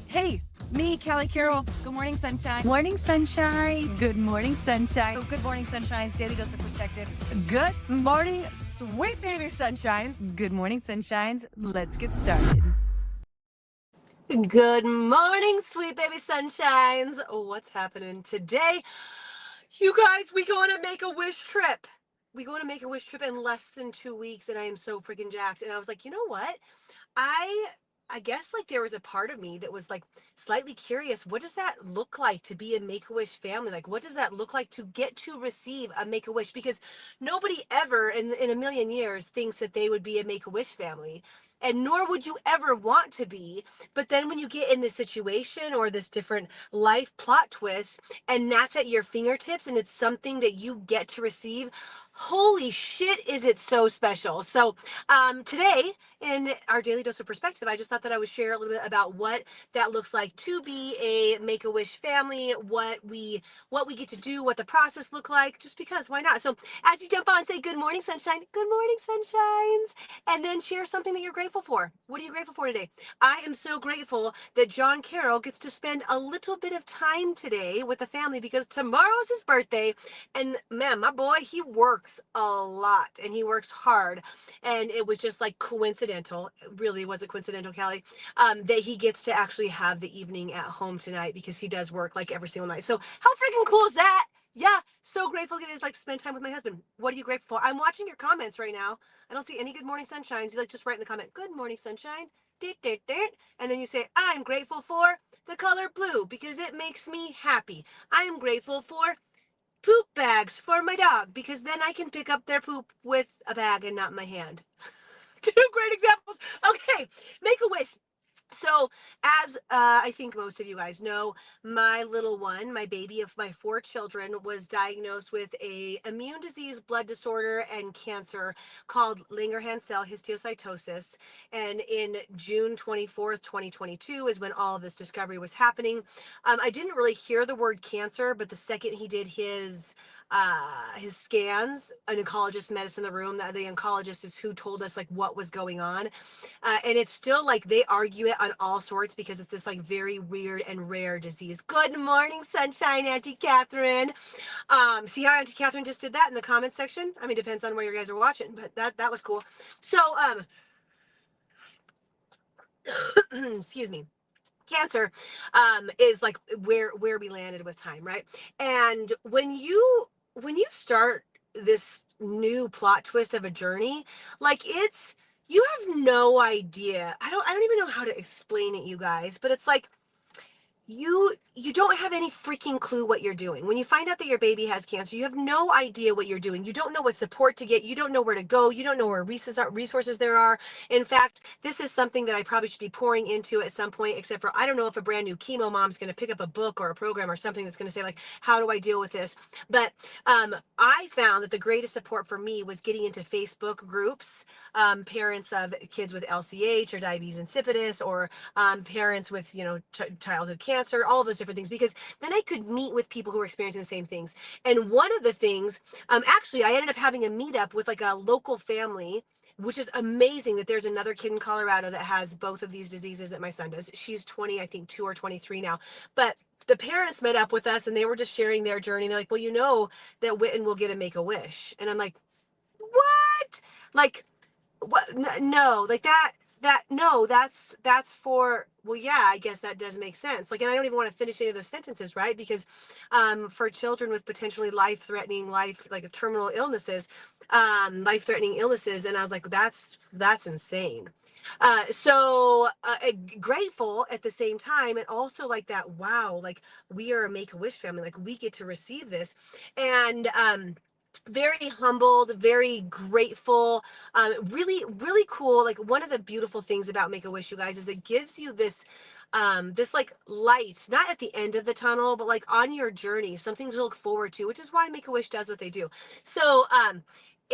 Hey, me, Callie Carroll. Good morning, sunshine. Morning, sunshine. Good morning, sunshine. Oh, good morning, sunshines. Daily dose of perspective. Good morning, sweet baby sunshines. Good morning, sunshines. Let's get started. Good morning, sweet baby sunshines. What's happening today? You guys, we go on a Make-A-Wish trip. We go on a Make-A-Wish trip in less than 2 weeks, and I am so freaking jacked. And I was like, you know what? I guess like there was a part of me that was like slightly curious. What does that look like to be a Make-A-Wish family? Like, what does that look like to get to receive a Make-A-Wish? Because nobody ever in a million years thinks that they would be a Make-A-Wish family. And nor would you ever want to be. But then when you get in this situation or this different life plot twist, and that's at your fingertips and it's something that you get to receive, holy shit, is it so special. So today in our daily dose of perspective, I just thought that I would share a little bit about what that looks like to be a Make-A-Wish family, what we get to do, what the process look like, just because, why not? So as you jump on, say good morning, sunshine, good morning, sunshines, and then share something that you're grateful for. What are you grateful for today? I am so grateful that John Carroll gets to spend a little bit of time today with the family because tomorrow's his birthday. And man, my boy, he works a lot and he works hard. And it was just like coincidental. It really wasn't coincidental, Callie, that he gets to actually have the evening at home tonight because he does work like every single night. So how freaking cool is that? Yeah, so grateful to get to like spend time with my husband. What are you grateful for? I'm watching your comments right now. I don't see any good morning sunshines. You like just write in the comment, good morning sunshine, and then you say, I'm grateful for the color blue because it makes me happy. I am grateful for poop bags for my dog because then I can pick up their poop with a bag and not my hand. Two great examples. Okay, Make-A-Wish. So as I think most of you guys know, my little one, my baby of my 4 children, was diagnosed with a immune disease, blood disorder, and cancer called Langerhans cell histiocytosis. And in June 24th, 2022 is when all of this discovery was happening. I didn't really hear the word cancer, but the second he did his scans, an oncologist met us in the room. The oncologist is who told us like what was going on. And it's still like they argue it on all sorts because it's this like very weird and rare disease. Good morning, sunshine, Auntie Catherine. See how Auntie Catherine just did that in the comments section? I mean, depends on where you guys are watching, but that was cool. So, excuse me. Cancer is like where we landed with time, right? And when you start this new plot twist of a journey, like you have no idea. I don't even know how to explain it, you guys, but it's like you don't have any freaking clue what you're doing. When you find out that your baby has cancer, you have no idea what you're doing. You don't know what support to get. You don't know where to go. You don't know where resources there are. In fact, this is something that I probably should be pouring into at some point, except for I don't know if a brand new chemo mom's going to pick up a book or a program or something that's going to say like, how do I deal with this? But I found that the greatest support for me was getting into Facebook groups, parents of kids with LCH or diabetes insipidus, or parents with, childhood cancer, all of those different things, because then I could meet with people who are experiencing the same things. And one of the things, actually, I ended up having a meetup with like a local family, which is amazing that there's another kid in Colorado that has both of these diseases that my son does. She's 20, I think 2 or 23 now. But the parents met up with us and they were just sharing their journey. They're like, well, you know that Witten will get a Make-A-Wish. And I'm like, what? Like, what? No, like no, that's for, well, yeah, I guess that does make sense. Like, and I don't even want to finish any of those sentences, right? Because for children with potentially life-threatening, like terminal illnesses, life-threatening illnesses, and I was like, that's insane. So grateful at the same time, and also like that, wow, like we are a Make-A-Wish family, like we get to receive this. And very humbled, very grateful, really, really cool. Like one of the beautiful things about Make-A-Wish, you guys, is it gives you this this like light, not at the end of the tunnel, but like on your journey, something to look forward to, which is why Make-A-Wish does what they do. So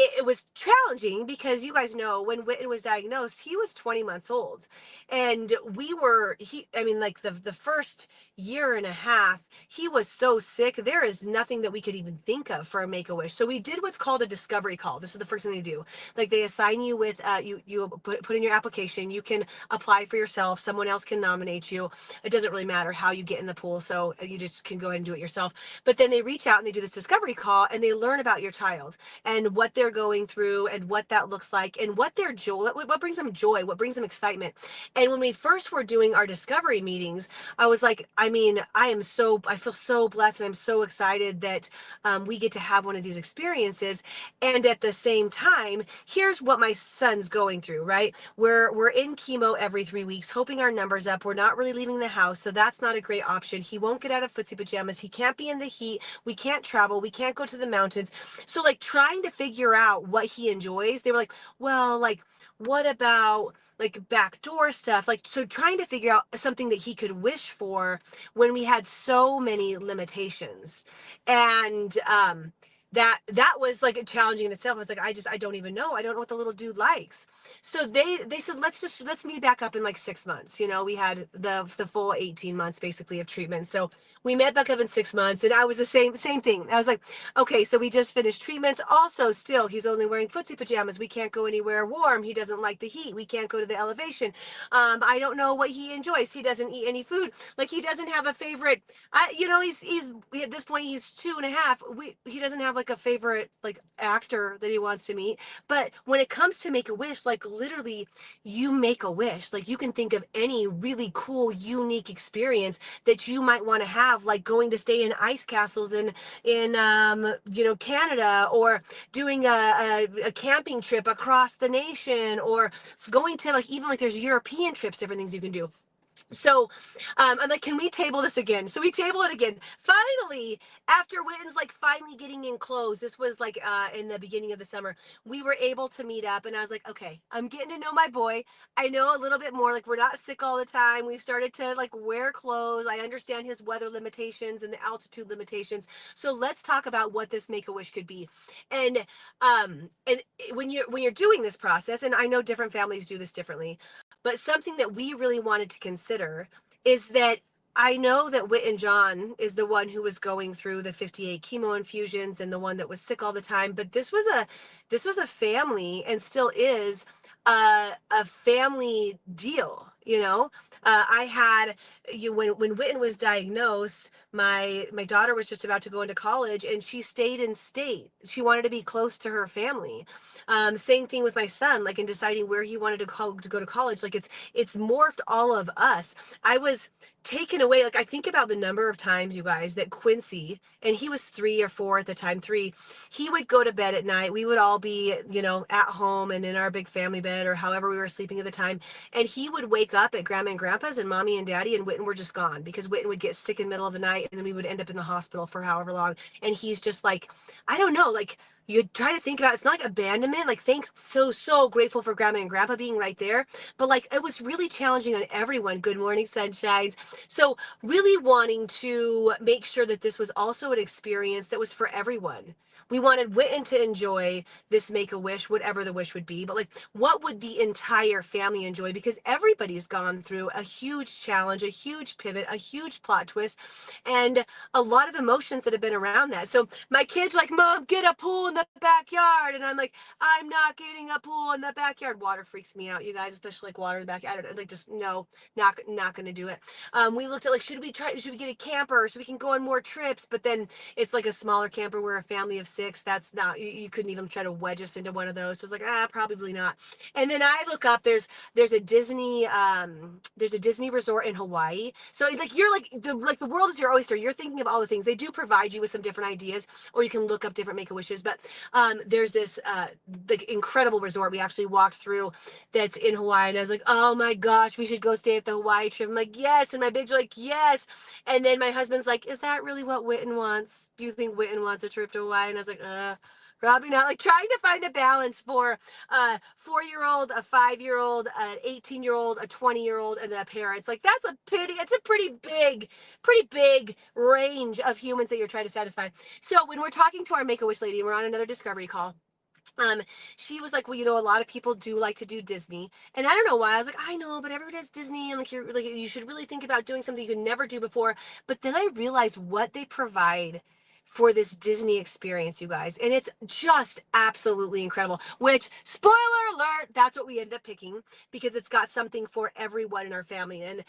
it was challenging because you guys know when Witten was diagnosed, he was 20 months old. And I mean, like the first year and a half, he was so sick. There is nothing that we could even think of for a Make-A-Wish. So we did what's called a discovery call. This is the first thing they do. Like they assign you with, you put in your application. You can apply for yourself. Someone else can nominate you. It doesn't really matter how you get in the pool. So you just can go ahead and do it yourself. But then they reach out and they do this discovery call and they learn about your child and what they're going through and what that looks like and what their joy, what brings them joy, what brings them excitement. And when we first were doing our discovery meetings, I was like, I mean, I feel so blessed and I'm so excited that we get to have one of these experiences. And at the same time, here's what my son's going through, right? We're in chemo every 3 weeks, hoping our numbers up. We're not really leaving the house, so that's not a great option. He won't get out of footsie pajamas. He can't be in the heat. We can't travel. We can't go to the mountains. So like trying to figure out what he enjoys, they were like, well, like, what about like backdoor stuff? Like, so trying to figure out something that he could wish for when we had so many limitations. And that was like challenging in itself. I was like, I don't even know. I don't know what the little dude likes. So they said, let's meet back up in like 6 months. You know, we had the full 18 months basically of treatment. So we met back up in 6 months and I was the same thing. I was like, okay, so we just finished treatments. Also, still, he's only wearing footsie pajamas. We can't go anywhere warm. He doesn't like the heat. We can't go to the elevation. I don't know what he enjoys. He doesn't eat any food. Like he doesn't have a favorite. He's at this point he's 2.5. He doesn't have like a favorite like actor that he wants to meet. But when it comes to Make-A-Wish, like literally, you make a wish. Like you can think of any really cool, unique experience that you might want to have, like going to stay in ice castles in Canada, or doing a camping trip across the nation, or going to like even like there's European trips, different things you can do. So I'm like, can we table this again? So we table it again. Finally, after Witten's like finally getting in clothes, this was like in the beginning of the summer, we were able to meet up and I was like, okay, I'm getting to know my boy. I know a little bit more. Like we're not sick all the time. We've started to like wear clothes. I understand his weather limitations and the altitude limitations. So let's talk about what this Make-A-Wish could be. And when you're doing this process, and I know different families do this differently, but something that we really wanted to consider is that I know that Whit and John is the one who was going through the 58 chemo infusions and the one that was sick all the time. But this was a family and still is a family deal. I had when Witten was diagnosed, my daughter was just about to go into college and she stayed in state. She wanted to be close to her family. Same thing with my son, like in deciding where he wanted to go to college. Like it's morphed all of us. I was taken away. Like I think about the number of times, you guys, that Quincy, and he was 3 or 4 at the time, 3, he would go to bed at night. We would all be, at home and in our big family bed or however we were sleeping at the time. And he would wake up at grandma and grandpa's and mommy and daddy, and Witten were just gone because Witten would get sick in the middle of the night and then we would end up in the hospital for however long. And he's just like, I don't know, like you try to think about it's not like abandonment, like thanks, so grateful for grandma and grandpa being right there, but like it was really challenging on everyone. Good morning, sunshines. So really wanting to make sure that this was also an experience that was for everyone. We wanted Witten to enjoy this Make-A-Wish, whatever the wish would be, but like what would the entire family enjoy? Because everybody's gone through a huge challenge, a huge pivot, a huge plot twist, and a lot of emotions that have been around that. So my kids like, Mom, get a pool in the backyard. And I'm like, I'm not getting a pool in the backyard. Water freaks me out, you guys, especially like water in the backyard. I don't like, just no, not gonna do it. We looked at like, should we get a camper so we can go on more trips? But then it's like a smaller camper. We're a family of 6. That's not, you couldn't even try to wedge us into one of those. So it's like, probably not. And then I look up, there's a Disney resort in Hawaii. So like you're like the world is your oyster. You're thinking of all the things. They do provide you with some different ideas, or you can look up different Make-A-Wishes. But there's this like incredible resort we actually walked through that's in Hawaii, and I was like, oh my gosh, we should go stay at the Hawaii trip. I'm like, yes, and my bigs are like, yes. And then my husband's like, is that really what Witten wants? Do you think Witten wants a trip to Hawaii? And I was like, probably not. Like trying to find the balance for a 4-year-old, a 5-year-old, an 18-year-old, a 20-year-old, and a parent. Like that's a pity. It's a pretty big range of humans that you're trying to satisfy. So when we're talking to our Make-A-Wish lady and we're on another discovery call, um, she was like, well, a lot of people do like to do Disney. And I don't know why. I was like, I know, but everybody does Disney. And like, you should really think about doing something you could never do before. But then I realized what they provide for this Disney experience, you guys. And it's just absolutely incredible, which, spoiler alert, that's what we end up picking because it's got something for everyone in our family. And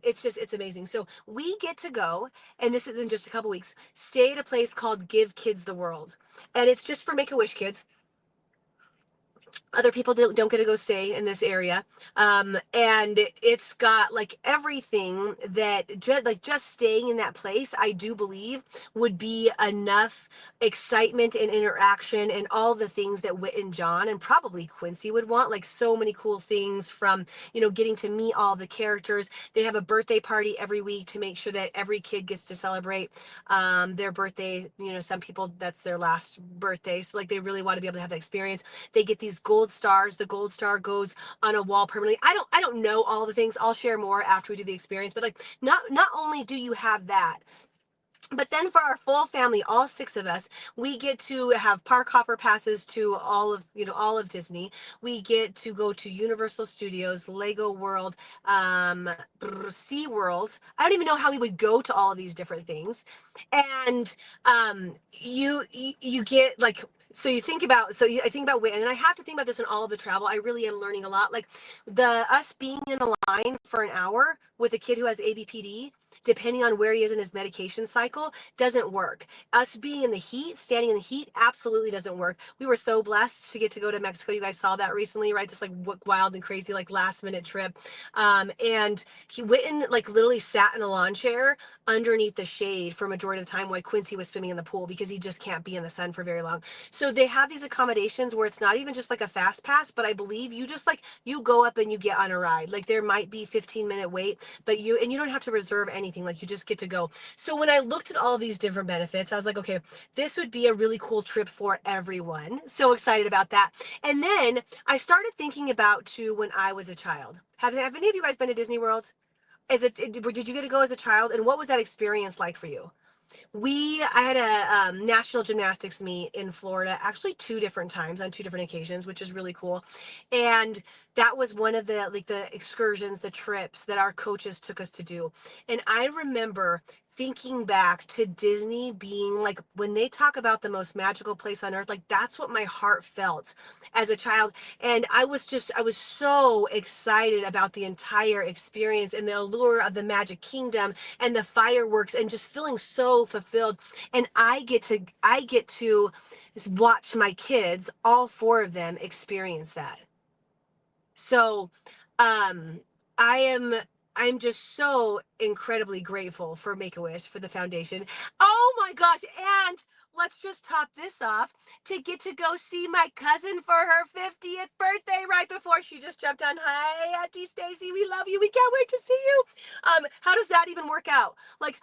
it's amazing. So we get to go, and this is in just a couple weeks, stay at a place called Give Kids the World. And it's just for Make-A-Wish kids. Other people don't get to go stay in this area, and it's got like everything that just staying in that place, I do believe, would be enough excitement and interaction and all the things that Whit and John and probably Quincy would want, like so many cool things from getting to meet all the characters. They have a birthday party every week to make sure that every kid gets to celebrate their birthday. Some people, that's their last birthday, so like they really want to be able to have that experience. They get these gold stars. The gold star goes on a wall permanently. I don't know all the things. I'll share more after we do the experience. But like not only do you have that, but then for our full family, all 6 of us, we get to have park hopper passes to all of Disney. We get to go to Universal Studios, Lego World, Sea World. I don't even know how we would go to all of these different things. And you get like, so you think about, I think about Whit, and I have to think about this in all of the travel. I really am learning a lot. Like us being in a line for an hour with a kid who has ABPD, depending on where he is in his medication cycle, doesn't work. Us being in the heat, standing in the heat, absolutely doesn't work. We were so blessed to get to go to Mexico. You guys saw that recently, right? This like wild and crazy, like last minute trip. And Witten like literally sat in a lawn chair underneath the shade for a majority of the time while Quincy was swimming in the pool because he just can't be in the sun for very long. So they have these accommodations where it's not even just like a fast pass, but I believe you just like, you go up and you get on a ride. Like there might be 15-minute wait, but you don't have to reserve anything. Like you just get to go. So when I looked at all these different benefits, I was like, okay, this would be a really cool trip for everyone. So excited about that. And then I started thinking about too when I was a child. Have any of you guys been to Disney World? Did you get to go as a child? And what was that experience like for you? I had a national gymnastics meet in Florida, actually 2 different times on 2 different occasions, which is really cool. And that was one of the excursions, the trips that our coaches took us to do. And I remember thinking back to Disney being like, when they talk about the most magical place on earth, like that's what my heart felt as a child. And I was so excited about the entire experience and the allure of the Magic Kingdom and the fireworks and just feeling so fulfilled. And I get to watch my kids, all 4 of them, experience that. So um I'm just so incredibly grateful for Make-A-Wish, for the foundation. Oh my gosh, and let's just top this off to get to go see my cousin for her 50th birthday right before she just jumped on. Hi, Auntie Stacy, we love you. We can't wait to see you. How does that even work out? Like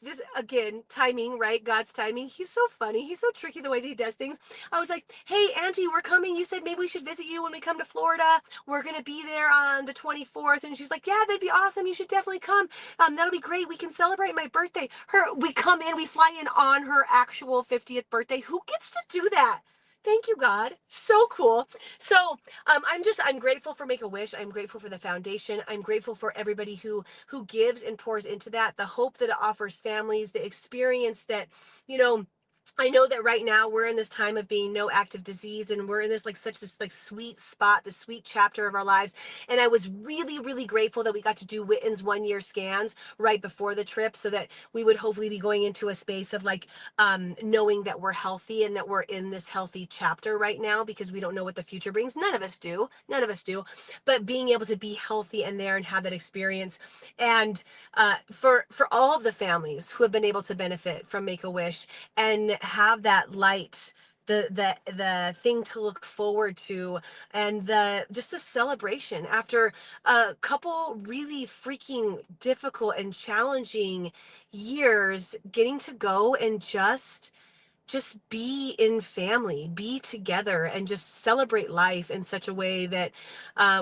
this again, timing, right? God's timing. He's so funny. He's so tricky the way that he does things. I was like, hey, Auntie, we're coming. You said maybe we should visit you when we come to Florida. We're going to be there on the 24th. And she's like, yeah, that'd be awesome. You should definitely come. That'll be great. We can celebrate my birthday. We come in, we fly in on her actual 50th birthday. Who gets to do that? Thank you, God. So cool. So I'm grateful for Make-A-Wish. I'm grateful for the foundation. I'm grateful for everybody who gives and pours into that, the hope that it offers families, the experience that, I know that right now we're in this time of being no active disease, and we're in this sweet spot, the sweet chapter of our lives. And I was really, really grateful that we got to do Witten's 1-year scans right before the trip, so that we would hopefully be going into a space of knowing that we're healthy and that we're in this healthy chapter right now, because we don't know what the future brings. None of us do. But being able to be healthy and there and have that experience, and for all of the families who have been able to benefit from Make-A-Wish and have that light, the thing to look forward to, and the celebration after a couple really freaking difficult and challenging years, getting to go and just be in family, be together, and just celebrate life in such a way that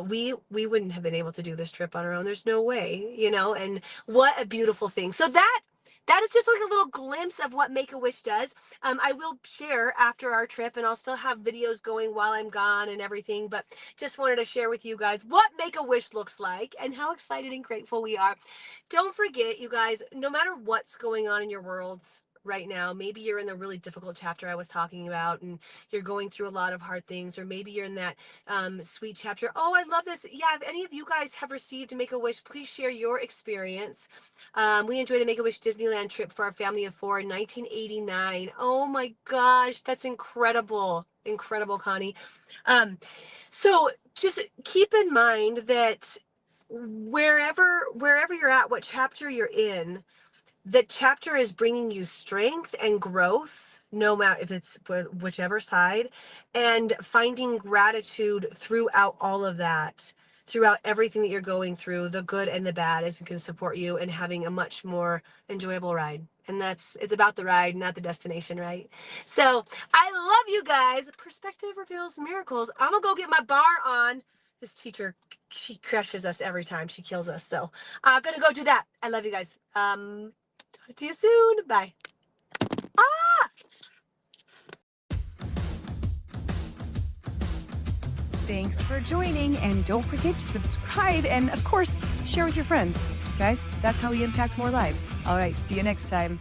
we wouldn't have been able to do this trip on our own. There's no way, and what a beautiful thing. So that that is just like a little glimpse of what Make-A-Wish does. I will share after our trip, and I'll still have videos going while I'm gone and everything, but just wanted to share with you guys what Make-A-Wish looks like and how excited and grateful we are. Don't forget, you guys, no matter what's going on in your worlds right now, maybe you're in the really difficult chapter I was talking about and you're going through a lot of hard things, or maybe you're in that sweet chapter. Oh, I love this. Yeah, if any of you guys have received Make-A-Wish, please share your experience. We enjoyed a Make-A-Wish Disneyland trip for our family of 4 in 1989. Oh my gosh, that's incredible. Incredible, Connie. So just keep in mind that wherever you're at, what chapter you're in, the chapter is bringing you strength and growth, no matter if it's whichever side, and finding gratitude throughout all of that, throughout everything that you're going through, the good and the bad, is going to support you in having a much more enjoyable ride. And it's about the ride, not the destination, right? So I love you guys. Perspective reveals miracles. I'm gonna go get my bar on. This teacher, she crushes us every time. She kills us. So I'm gonna go do that. I love you guys. Talk to you soon. Bye. Thanks for joining, and don't forget to subscribe and, of course, share with your friends. Guys, that's how we impact more lives. All right, see you next time.